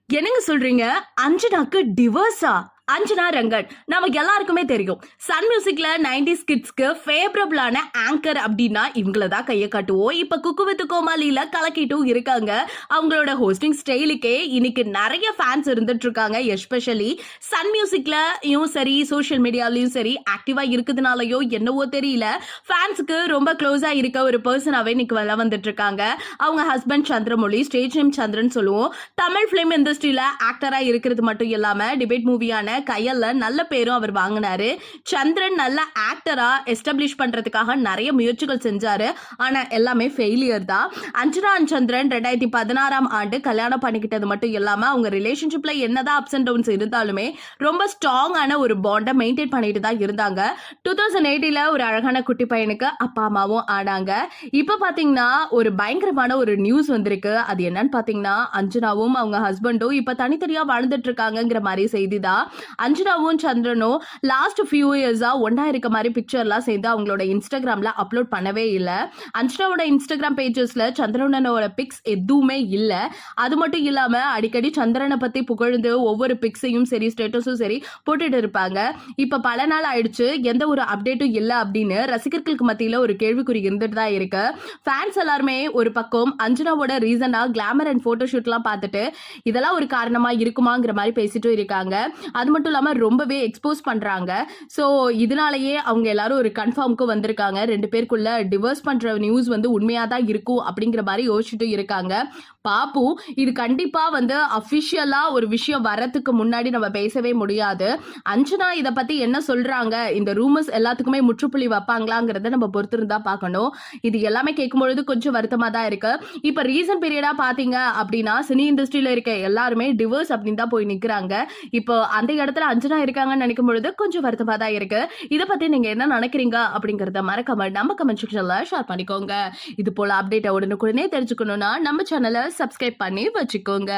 என்னங்க சொல்றீங்க? அஞ்சனாக்கு டிவோர்ஸா? அஞ்சனா ரங்கன் நமக்கு எல்லாருக்குமே தெரியும். சன் மியூசிக்ல 90s கிட்ஸ்க்கு ஃபேவரபிளான ஆங்கர் அப்படின்னா இவங்கள தான் கையை காட்டுவோம். இப்ப குக்கு வித் கோமாளியில கலக்கிட்டும் இருக்காங்க. அவங்களோட ஹோஸ்டிங் ஸ்டைலுக்கே இன்னைக்கு நிறைய ஃபேன்ஸ் இருந்துட்டு இருக்காங்க. எஸ்பெஷலி சன் மியூசிக்லயும் சரி, சோஷியல் மீடியாலயும் சரி ஆக்டிவா இருக்குதுனாலயோ என்னவோ தெரியல, ஃபேன்ஸுக்கு ரொம்ப க்ளோஸா இருக்க ஒரு பர்சனாவே இன்னைக்கு வர வந்துட்டு இருக்காங்க. அவங்க ஹஸ்பண்ட் சந்திரமொழி, ஸ்டேஜ் நேம் சந்திரன் சொல்லுவோம். தமிழ் பிலிம் இண்டஸ்ட்ரியில ஆக்டரா இருக்கிறது மட்டும் இல்லாம டிபேட் மூவியான கையல்ல நல்ல பேரும் அவர் வாங்கினாரு. சந்திரன் நல்ல ஆக்டரா எஸ்டாப்ளிஷ் பண்றதுக்காக நிறைய முயற்சிகள் செஞ்சாரு. ஆனா எல்லாமே ஃபெயிலியர் தான். அஞ்சனா அண்ட் சந்திரன் 2016 ஆண்டு கல்யாணம் பண்ணிக்கிட்டது மட்டும் இல்லாம அவங்க ரிலேஷன்ஷிப்ல என்னதான் அப்ஸ் அண்ட் டவுன்ஸ் இருந்தாலுமே ரொம்ப ஸ்ட்ராங்கான ஒரு பாண்டை மெயின்டைன் பண்ணிட்டு தான் இருந்தாங்க. 2008ல ஒரு அழகான குட்டி பையனுக்கு அப்பா அம்மாவும் ஆனாங்க. இப்ப பாத்தீங்கன்னா ஒரு பயங்கரமான ஒரு நியூஸ் வந்திருக்கு. அது என்னன்னு பாத்தீங்கன்னா அஞ்சனாவும் அவங்க ஹஸ்பண்டும் இப்ப தனித்தனியா வாழ்ந்துட்டு இருக்காங்கிற மாதிரி செய்தி தான். அஞ்சனாவும் சந்திரனும் லாஸ்ட் ஃபியூ இயர்ஸா ஒன்னா இருக்க மாதிரி பிக்சர்லாம் சேர்ந்து அவங்களோட இன்ஸ்டாகிராம்ல அப்லோட் பண்ணவே இல்லை. அஞ்சனாவோட இன்ஸ்டாகிராம் பேஜஸ்ல சந்திரனோட பிக்ஸ் எதுவுமே இல்லை. அது மட்டும் இல்லாம அடிக்கடி சந்திரனை பத்தி புகழ்ந்து ஒவ்வொரு பிக்ஸையும் சரி, ஸ்டேட்டஸும் சரி போட்டுட்டு இருப்பாங்க. இப்ப பல நாள் ஆயிடுச்சு, எந்த ஒரு அப்டேட்டும் இல்லை அப்படின்னு ரசிகர்களுக்கு மத்தியில ஒரு கேள்விக்குறி இருந்துட்டு தான் இருக்கு. ஃபேன்ஸ் எல்லாருமே ஒரு பக்கம் அஞ்சனாவோட ரீசனா கிளாமர் அண்ட் போட்டோ ஷூட்லாம் பார்த்துட்டு இதெல்லாம் ஒரு காரணமா இருக்குமாங்கிற மாதிரி பேசிட்டு இருக்காங்க. அது மட்டும் இல்லாம ரொம்பவே எக்ஸ்போஸ் பண்றாங்க. சோ இதனாலேயே அவங்க எல்லாரும் ஒரு கன்ஃபார்முக்கு வந்திருக்காங்க. ரெண்டு பேருக்குள்ள டிவோர்ஸ் பண்ற நியூஸ் வந்து உண்மையா தான் இருக்கும் அப்படிங்கிற மாதிரி யோசிச்சுட்டு இருக்காங்க. பாப்போம். இது கண்டிப்பா வந்து அபிஷியலா ஒரு விஷயம் வரதுக்கு முன்னாடி நம்ம பேசவே முடியாது. அஞ்சனா இத பத்தி என்ன சொல்றாங்க, இந்த ரூமர்ஸ் எல்லாத்துக்குமே முற்றுப்புள்ளி வைப்பாங்களாங்கிறத நம்ம பொறுத்திருந்தா பார்க்கணும். இது எல்லாமே கேட்கும்பொழுது கொஞ்சம் வருத்தமா தான் இருக்கு. இப்ப ரீசன்ட் பீரியடா பாத்தீங்க அப்படின்னா சினி இண்டஸ்ட்ரியில இருக்க எல்லாருமே டிவோர்ஸ் அப்படின்னு தான் போய் நிக்கிறாங்க. இப்போ அந்த இடத்துல அஞ்சனா இருக்காங்கன்னு நினைக்கும் பொழுது கொஞ்சம் வருத்தமா தான் இருக்கு. இத பத்தி நீங்க என்ன நினைக்கிறீங்க அப்படிங்கறத மறக்காம நம்ம கமெண்ட் செக்ஷன்ல ஷேர் பண்ணிக்கோங்க. இது போல அப்டேட் உடனுக்குடனே தெரிஞ்சுக்கணும்னா நம்ம சேனலை சப்ஸ்கிரைப் பண்ணி வச்சுக்கோங்க.